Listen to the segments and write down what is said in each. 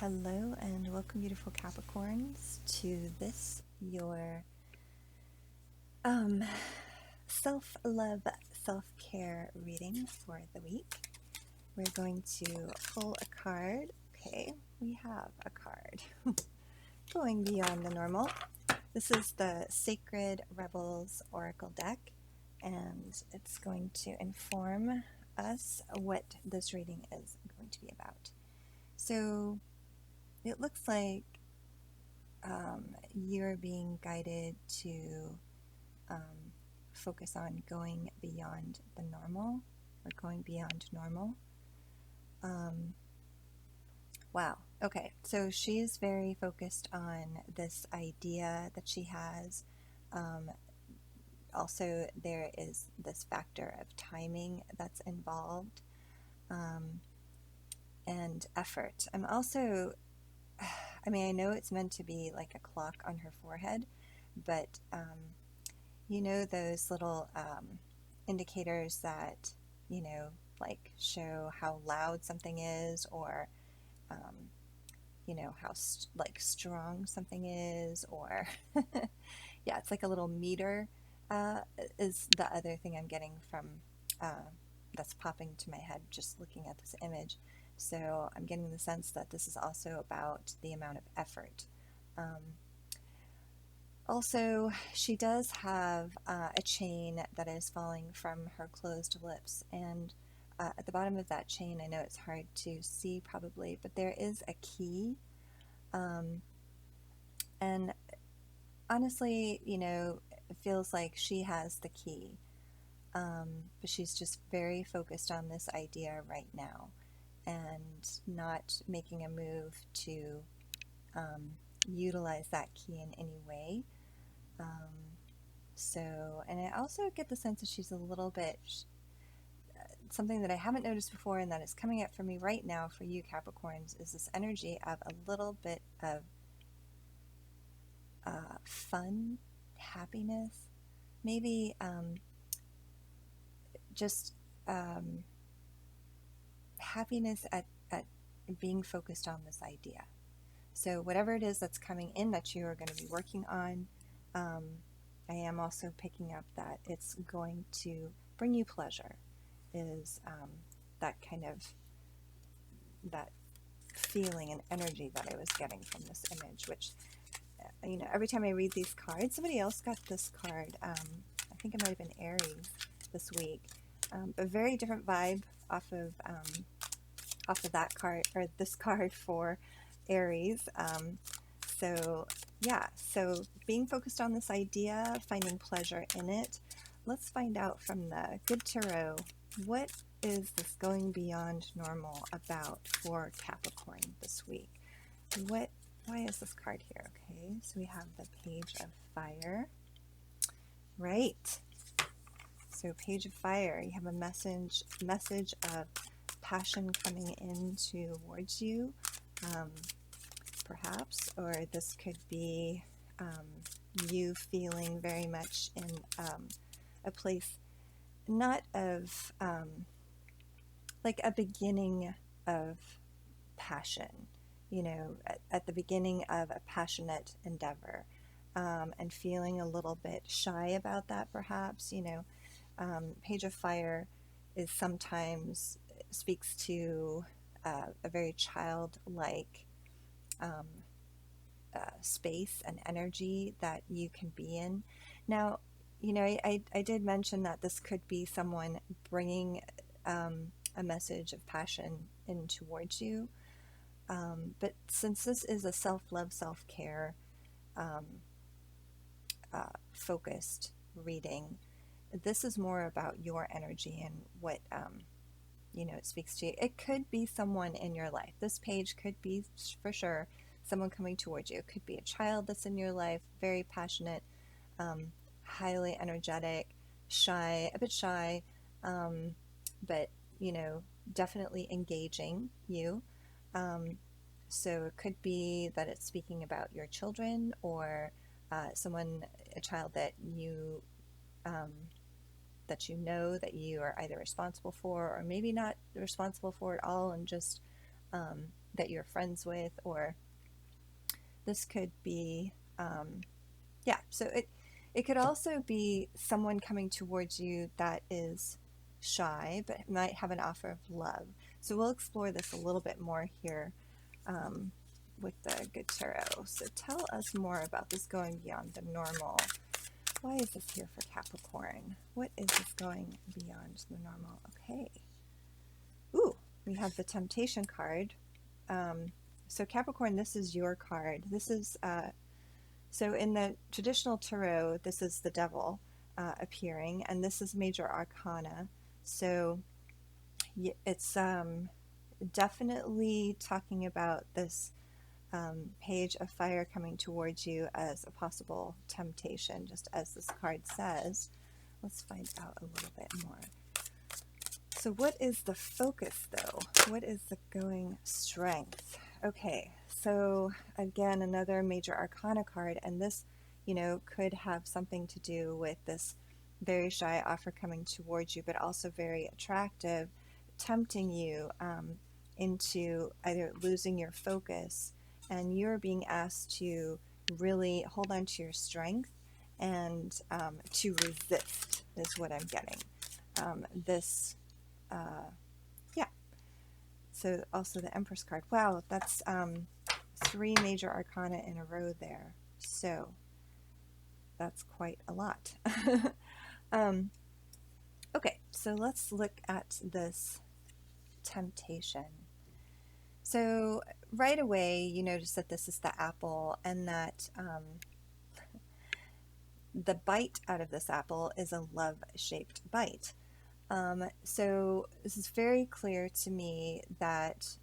Hello and welcome, beautiful Capricorns, to this your self-love, self-care reading for the week. We're going to pull a card. Okay, we have a card going beyond the normal. This is the Sacred Rebels Oracle deck, and it's going to inform us what this reading is going to be about. So it looks like you're being guided to focus on going beyond the normal, or going beyond normal. Wow. Okay. So she's very focused on this idea that she has. Also, there is this factor of timing that's involved, and effort. I'm also, I know it's meant to be like a clock on her forehead, but you know those little indicators that, like show how loud something is, or how strong something is, or yeah, it's like a little meter, is the other thing I'm getting from that's popping to my head just looking at this image. So I'm getting the sense that this is also about the amount of effort. Also, she does have a chain that is falling from her closed lips, and at the bottom of that chain, I know it's hard to see probably, but there is a key. And honestly, it feels like she has the key, but she's just very focused on this idea right now and not making a move to utilize that key in any way. And I also get the sense that she's a little bit, something that I haven't noticed before and that is coming up for me right now for you Capricorns, is this energy of a little bit of fun, happiness, maybe just happiness at being focused on this idea. So whatever it is that's coming in that you are going to be working on, I am also picking up that it's going to bring you pleasure, is that kind of, that feeling and energy that I was getting from this image, which, every time I read these cards, somebody else got this card, I think it might have been Aries this week, a very different vibe off of that card, or this card for Aries. So being focused on this idea, finding pleasure in it. Let's find out from the Good Tarot, what is this going beyond normal about for Capricorn this week? Why is this card here? Okay, so we have the Page of Fire. Right. So Page of Fire, you have a message of passion coming in towards you, perhaps, or this could be you feeling very much in a place not of like a beginning of passion, at the beginning of a passionate endeavor, and feeling a little bit shy about that, perhaps. Page of Fire is sometimes speaks to a very childlike space and energy that you can be in. Now, I did mention that this could be someone bringing a message of passion in towards you. But since this is a self-love, self-care focused reading, this is more about your energy and what it speaks to you. It could be someone in your life. This page could be, for sure, someone coming towards you. It could be a child that's in your life, very passionate, highly energetic, a bit shy, but definitely engaging you. So it could be that it's speaking about your children, or a child that you that you are either responsible for, or maybe not responsible for at all, and just that you're friends with, or this could be, yeah, so it could also be someone coming towards you that is shy, but might have an offer of love. So we'll explore this a little bit more here with the Good Tarot. So tell us more about this going beyond the normal. Why is this here for Capricorn? What is this going beyond the normal? Okay. Ooh, we have the Temptation card. So Capricorn, this is your card. This is, so in the traditional tarot, this is the devil appearing, and this is major arcana. So it's definitely talking about this page of fire coming towards you as a possible temptation, just as this card says. Let's find out a little bit more. So what is the focus, though? What is the going strength? Okay, so again, another major arcana card, and this, you know, could have something to do with this very shy offer coming towards you, but also very attractive, tempting you into either losing your focus, and you're being asked to really hold on to your strength and to resist, is what I'm getting. Yeah. So also the Empress card. Wow, that's 3 major arcana in a row there. So that's quite a lot. Okay, so let's look at this temptation. So right away, you notice that this is the apple, and that the bite out of this apple is a love-shaped bite. So this is very clear to me that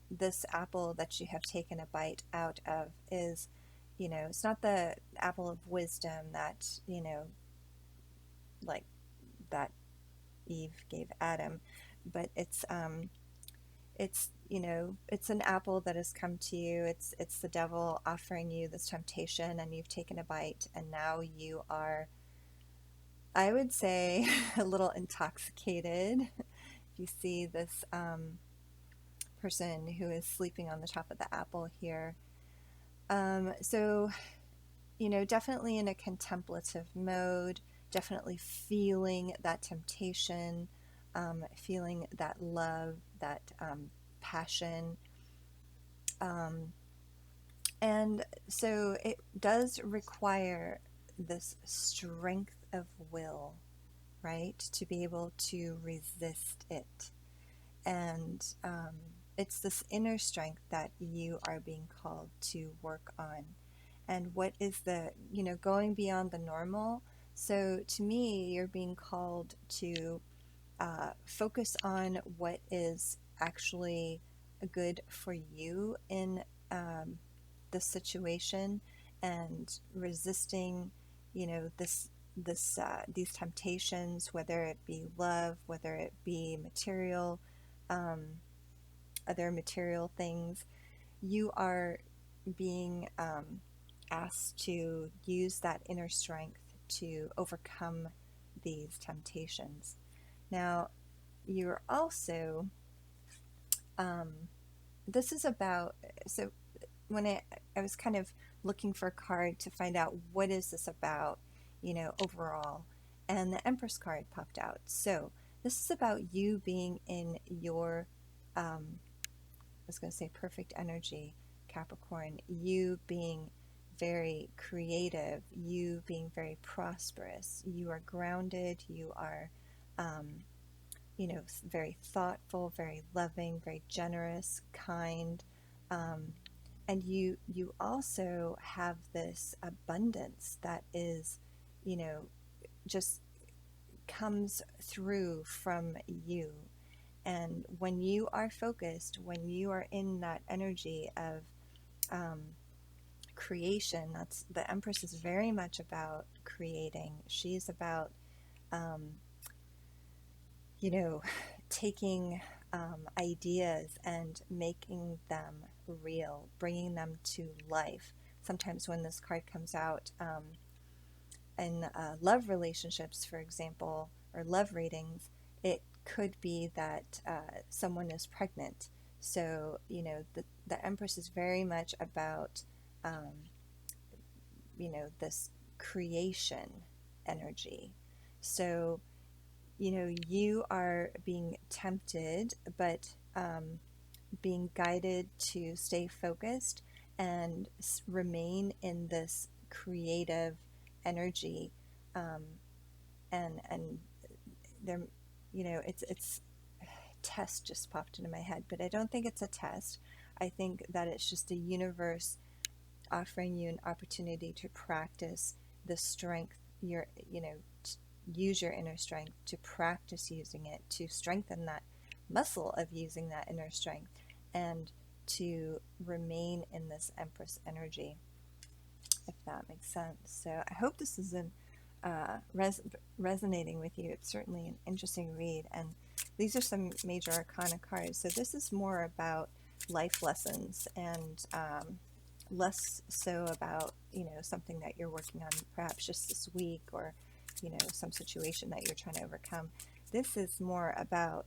this apple that you have taken a bite out of is, you know, it's not the apple of wisdom that, you know, like that Eve gave Adam, but it's you know, it's an apple that has come to you. It's the devil offering you this temptation, and you've taken a bite, and now you are, I would say, a little intoxicated. If you see this person who is sleeping on the top of the apple here. So, you know, definitely in a contemplative mode, definitely feeling that temptation, feeling that love, that passion. And so it does require this strength of will, right, to be able to resist it. And it's this inner strength that you are being called to work on. And what is the, you know, going beyond the normal? So to me, you're being called to focus on what is actually good for you in the situation, and resisting, you know, these temptations, whether it be love, whether it be material, other material things. You are being asked to use that inner strength to overcome these temptations. Now, you're also, this is about, so when I was kind of looking for a card to find out what is this about, you know, overall, and the Empress card popped out. So this is about you being in your, I was going to say perfect energy, Capricorn, you being very creative, you being very prosperous, you are grounded, you are, you know, very thoughtful, very loving, very generous, kind, and you also have this abundance that is, you know, just comes through from you. And when you are focused, when you are in that energy of creation, that's, the Empress is very much about creating. She's about you know, taking ideas and making them real, bringing them to life. Sometimes when this card comes out in love relationships, for example, or love readings, it could be that someone is pregnant. So, the Empress is very much about, this creation energy. So, you are being tempted, but being guided to stay focused and remain in this creative energy. Um, and there, it's test just popped into my head, but I don't think it's a test. I think that it's just the universe offering you an opportunity to practice the strength, use your inner strength, to practice using it, to strengthen that muscle of using that inner strength, and to remain in this Empress energy, if that makes sense. So I hope this is resonating with you. It's certainly an interesting read, and these are some major arcana cards. So this is more about life lessons, and less so about something that you're working on perhaps just this week, or some situation that you're trying to overcome. This is more about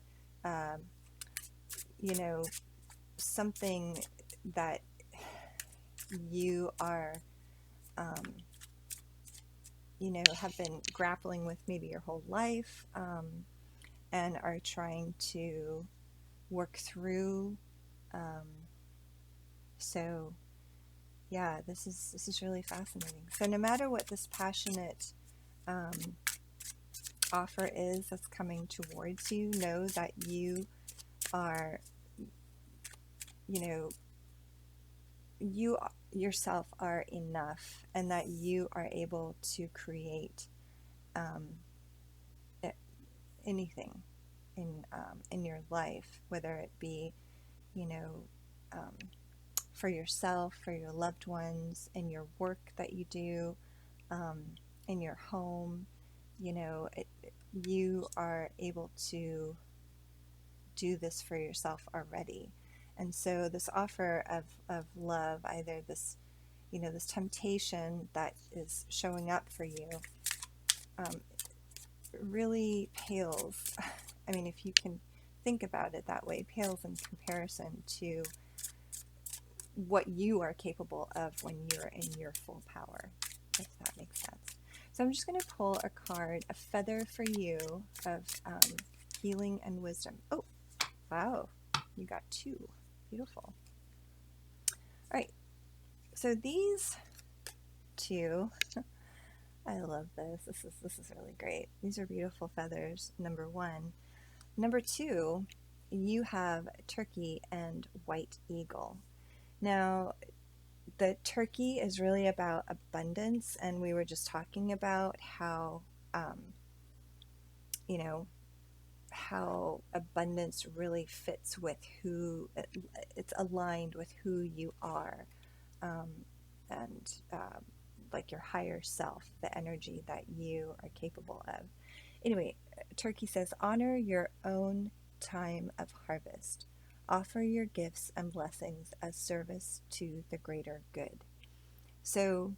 something that you are have been grappling with maybe your whole life, and are trying to work through. So yeah, this is really fascinating. So no matter what this passionate offer is that's coming towards you, know that you are, you yourself are enough, and that you are able to create anything in your life, whether it be, for yourself, for your loved ones, in your work that you do, in your home. You are able to do this for yourself already. And so this offer of love, either this, this temptation that is showing up for you, really pales, I mean, if you can think about it that way, pales in comparison to what you are capable of when you're in your full power, if that makes sense. So I'm just going to pull a card, a feather for you, of healing and wisdom. Oh, wow, you got two. Beautiful. All right, so these two, I love this. This is really great. These are beautiful feathers, number one. Number two, you have turkey and white eagle. Now, the turkey is really about abundance, and we were just talking about how, how abundance really fits with who, it's aligned with who you are, and like your higher self, the energy that you are capable of. Anyway, Turkey says, honor your own time of harvest. Offer your gifts and blessings as service to the greater good. So,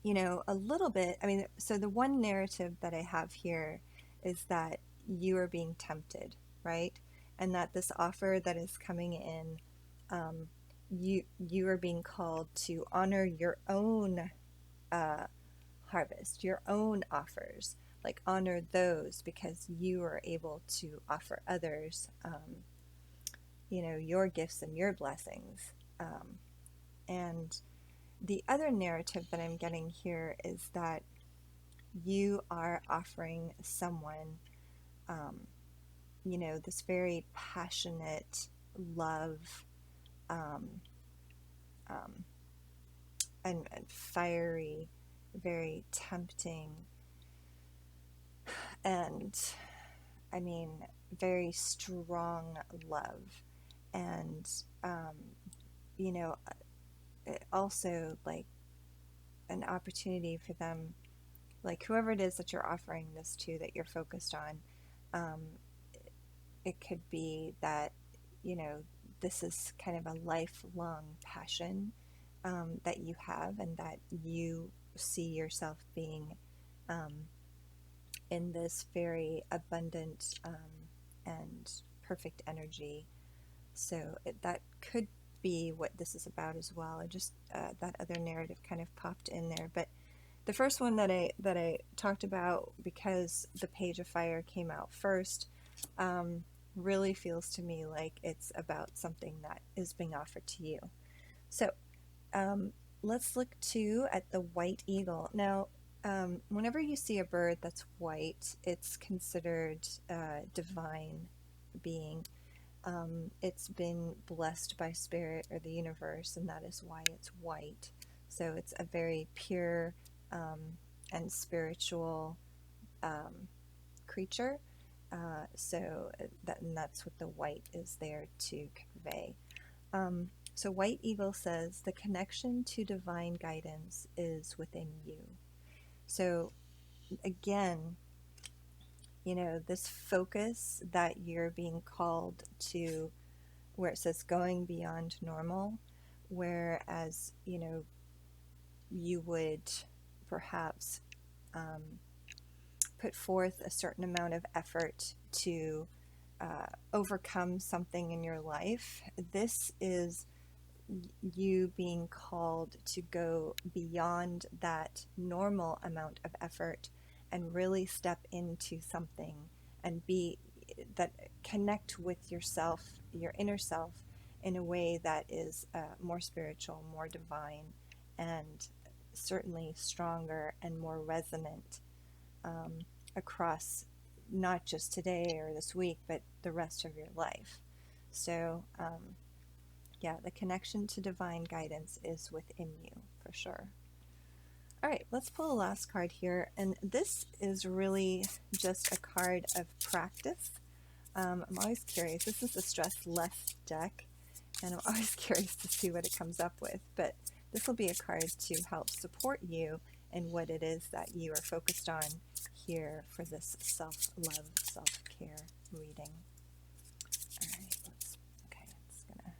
a little bit, I mean, so the one narrative that I have here is that you are being tempted, right? And that this offer that is coming in, you are being called to honor your own harvest, your own offers. Like, honor those, because you are able to offer others, your gifts and your blessings. And the other narrative that I'm getting here is that you are offering someone, this very passionate love, and fiery, very tempting, and I mean, very strong love. And, also like an opportunity for them, like whoever it is that you're offering this to, that you're focused on, it could be that, this is kind of a lifelong passion that you have, and that you see yourself being in this very abundant and perfect energy. So that could be what this is about as well. Just that other narrative kind of popped in there. But the first one that I talked about, because the Page of Fire came out first, really feels to me like it's about something that is being offered to you. So let's look too at the white eagle. Now, whenever you see a bird that's white, it's considered a divine being. It's been blessed by spirit or the universe, and that is why it's white. So it's a very pure and spiritual creature. And that's what the white is there to convey. So White Eagle says the connection to divine guidance is within you. So again, this focus that you're being called to, where it says going beyond normal, whereas, you would perhaps put forth a certain amount of effort to overcome something in your life. This is you being called to go beyond that normal amount of effort and really step into something and connect with yourself, your inner self, in a way that is more spiritual, more divine, and certainly stronger and more resonant across not just today or this week, but the rest of your life. So the connection to divine guidance is within you for sure. All right, let's pull the last card here, and this is really just a card of practice. I'm always curious. This is the Stress Less deck, and I'm always curious to see what it comes up with, but this will be a card to help support you in what it is that you are focused on here for this self-love, self-care reading. All right, it's gonna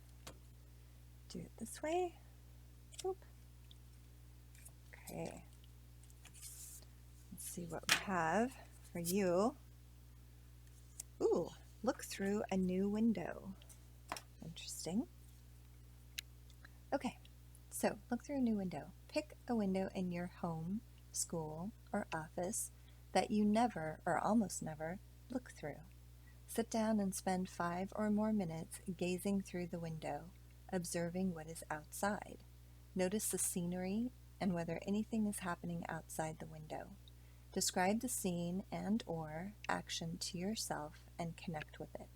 do it this way. Oop. Okay, let's see what we have for you. Ooh, look through a new window. Interesting. Okay, so look through a new window. Pick a window in your home, school, or office that you never, or almost never, look through. Sit down and spend 5 or more minutes gazing through the window, observing what is outside. Notice the scenery and whether anything is happening outside the window. Describe the scene and/or action to yourself and connect with it.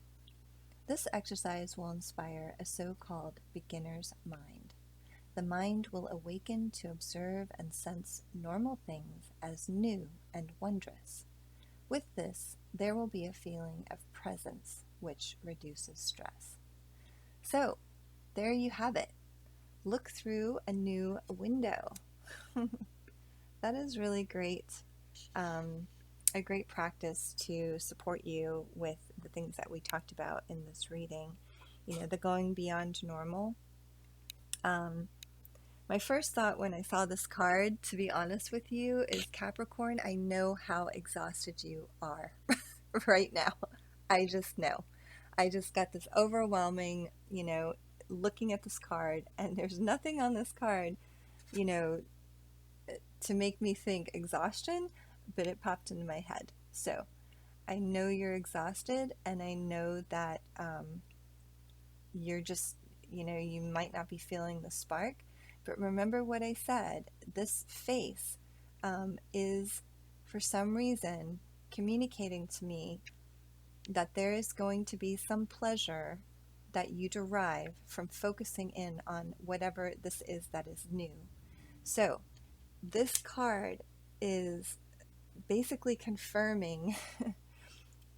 This exercise will inspire a so-called beginner's mind. The mind will awaken to observe and sense normal things as new and wondrous. With this, there will be a feeling of presence, which reduces stress. So, there you have it. Look through a new window. That is really great. A great practice to support you with the things that we talked about in this reading. The going beyond normal. My first thought when I saw this card, to be honest with you, is Capricorn, I know how exhausted you are right now. I just know. I just got this overwhelming, looking at this card, and there's nothing on this card, to make me think exhaustion, but it popped into my head. So I know you're exhausted, and I know that you're just, you might not be feeling the spark, but remember what I said. This face is, for some reason, communicating to me that there is going to be some pleasure that you derive from focusing in on whatever this is that is new. So this card is basically confirming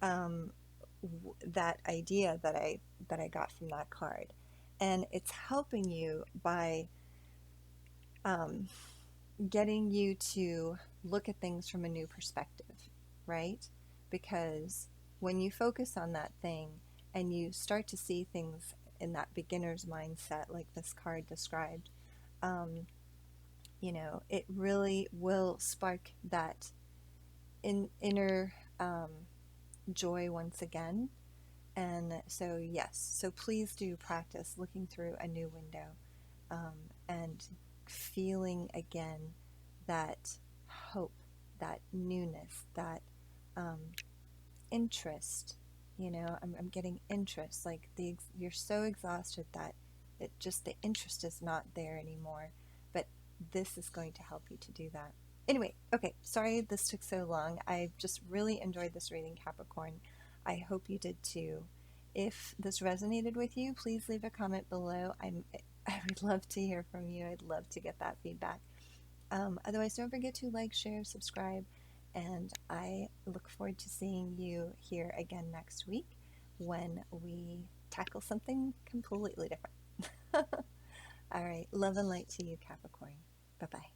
that idea that I got from that card, and it's helping you by getting you to look at things from a new perspective, right? Because when you focus on that thing and you start to see things in that beginner's mindset, like this card described, it really will spark that inner joy once again, And so, yes, so please do practice looking through a new window, and feeling again that hope, that newness, that um, interest. I'm getting interest. Like you're so exhausted that the interest is not there anymore. But this is going to help you to do that. Anyway, okay, sorry this took so long. I just really enjoyed this reading, Capricorn. I hope you did too. If this resonated with you, please leave a comment below. I would love to hear from you. I'd love to get that feedback. Otherwise, don't forget to like, share, subscribe, and I look forward to seeing you here again next week when we tackle something completely different. All right, love and light to you, Capricorn. Bye bye.